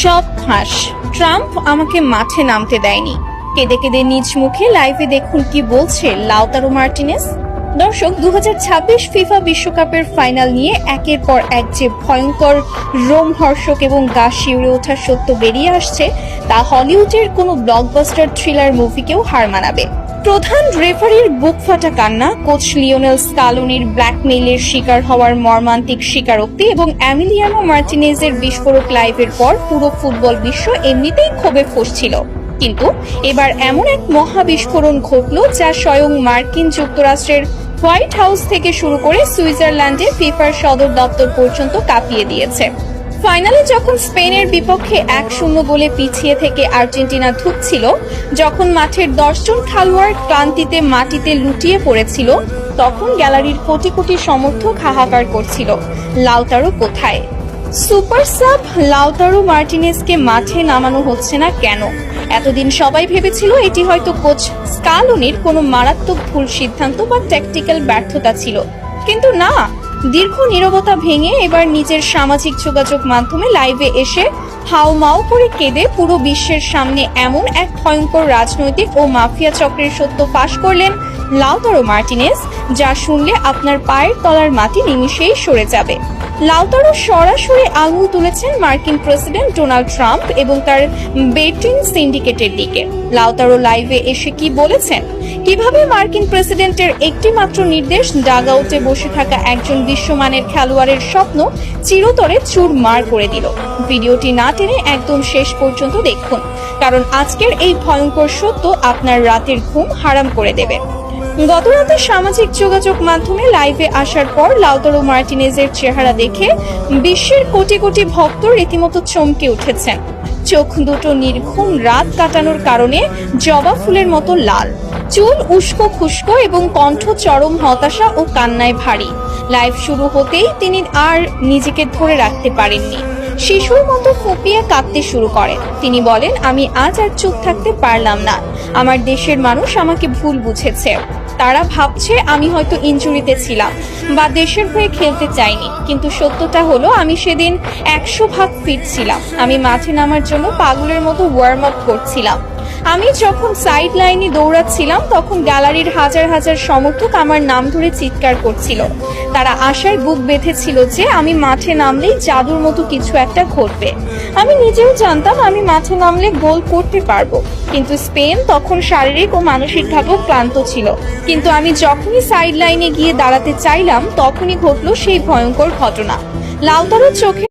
সব ফাঁস। ট্রাম্প আমাকে মাঠে নামতে দেয়নি। কেঁদে কেঁদে নিজ মুখে লাইভে দেখুন কি বলছে লাউতারো মার্টিনেজ। দর্শক, 2026 ফিফা বিশ্বকাপের ফাইনাল নিয়ে একের পর এক যে ভয়ঙ্কর, রোমহর্ষক এবং গা শিউরে ওঠার সত্য বেরিয়ে আসছে, তা হলিউডের কোনো ব্লকবাস্টার থ্রিলার মুভিকেও হার মানাবে। প্রধান রেফারির বুকফাটা কান্না, কোচ লিওনেল স্কালোনির ব্ল্যাকমেইলের শিকার হওয়ার মর্মান্তিক স্বীকারোক্তি এবং এমিলিয়ানো মার্টিনেজের বিস্ফোরক লাইভের পর পুরো ফুটবল বিশ্ব এমনিতেই ক্ষোভে ফুঁসছিল। কিন্তু এবার এমন এক মহা বিস্ফোরণ ঘটল যা স্বয়ং মার্কিন যুক্তরাষ্ট্রের হোয়াইট হাউস থেকে শুরু করে সুইজারল্যান্ডের ফিফার সদর দপ্তর পর্যন্ত কাঁপিয়ে দিয়েছে। ফাইনালে যখন স্পেনের বিপক্ষে 1-0 গোলে পিছিয়ে থেকে আর্জেন্টিনা ধুঁকছিল, যখন মাঠের 10 জন খেলোয়াড় ক্লান্তিতে মাটিতে লুটিয়ে পড়েছিল, তখন গ্যালারির কোটি কোটি সমর্থক হাহাকার করছিল, লাউতারো কোথায়? সুপার সাব লাউতারো মার্টিনেজকে মাঠে নামানো হচ্ছে না কেন? এতদিন সবাই ভেবেছিল এটি হয়তো কোচ স্কালোনির কোনো মারাত্মক ভুল সিদ্ধান্ত বা ট্যাকটিক্যাল ব্যর্থতা ছিল, কিন্তু না। দীর্ঘ নীরবতা ভেঙে এবার নিজের সামাজিক যোগাযোগ মাধ্যমে লাইভে এসে হাউমাউ করে কেঁদে পুরো বিশ্বের সামনে এমন এক ভয়ঙ্কর রাজনৈতিক ও মাফিয়া চক্রের সত্য ফাঁস করলেন লাউতারো মার্টিনেজ, যা শুনলে আপনার পায়ের তলার মাটি নিমিষেই সরে যাবে। লাউতারো সরাসরি আঙুল তুলেছেন মার্কিন প্রেসিডেন্ট ডোনাল্ড ট্রাম্প এবং তার বেটিং সিন্ডিকেটের দিকে। লাউতারো লাইভে এসে কি বলেছেন, কিভাবে মার্কিন প্রেসিডেন্টের একটি মাত্র নির্দেশ ডাগআউটে বসে থাকা একজন বিশ্বমানের খেলোয়াড়ের স্বপ্ন চিরতরে চুরমার করে দিল। ভিডিওটি না টেনে একদম শেষ পর্যন্ত দেখুন, কারণ আজকের এই ভয়ঙ্কর সত্য আপনার রাতের ঘুম হারাম করে দেবে। গতরাতে সামাজিক যোগাযোগ মাধ্যমে লাইভে আসার পর লাউতারো মার্টিনেজের চেহারা দেখে বিশ্বের কোটি কোটি ভক্ত রীতিমতো চমকে উঠেছেন। চোখ দুটো নির্ঘুম রাত কাটানোর কারণে জবা ফুলের মতো লাল, চুল উস্কো খুস্কো এবং কণ্ঠ চরম হতাশা ও কান্নায় ভারী। লাইভ শুরু হতেই তিনি আর নিজেকে ধরে রাখতে পারেননি, শিশুর মতো ফুঁপিয়ে কাঁদতে শুরু করেন। তিনি বলেন, আমি আজ আর চুপ থাকতে পারলাম না। আমার দেশের মানুষ আমাকে ভুল বুঝেছে। তারা ভাবছে আমি হয়তো ইনজুরিতে ছিলাম বা দেশের হয়ে খেলতে চাইনি, কিন্তু সত্যটা হলো আমি সেদিন 100% ফিট ছিলাম। আমি মাঠে নামার জন্য পাগলের মতো ওয়ার্ম আপ করছিলাম। আমি যখন সাইড লাইনে দৌড়াচ্ছিলাম, তখন গ্যালারির হাজার হাজার সমর্থক আমার নাম ধরে চিৎকার করছিল। তারা আশায় বুক বেঁধেছিল যে আমি মাঠে নামলেই জাদুর মতো কিছু একটা ঘটবে। আমি নিজেও জানতাম আমি মাঠে নামলে গোল করতে পারবো, কিন্তু স্পেন তখন শারীরিক ও মানসিকভাবেও ক্লান্ত ছিল। কিন্তু আমি যখনই সাইড লাইনে গিয়ে দাঁড়াতে চাইলাম, তখনই ঘটলো সেই ভয়ঙ্কর ঘটনা। লাউতারোর চোখে